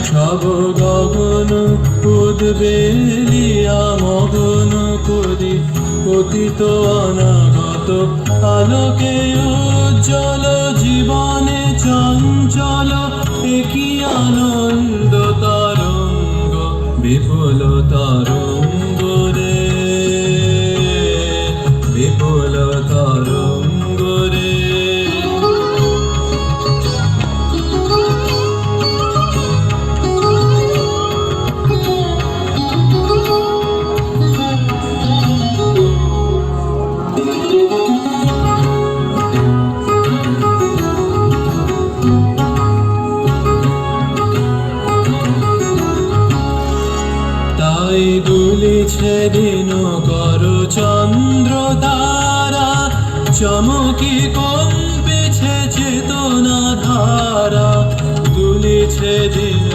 সব গগন উদ্বেলিয়া মগন করি অতীত অনাগত আলোকে উজ্জ্বল জীবনে চঞ্চল একই আনন্দ তরঙ্গ বিপুল তরঙ্গ রে বিপুল তরঙ্গ রে। তাই দুলিছে দিন কর চন্দ্র তারা চমকি কম্পেছে চেতনা ধারা দুলিছে দিন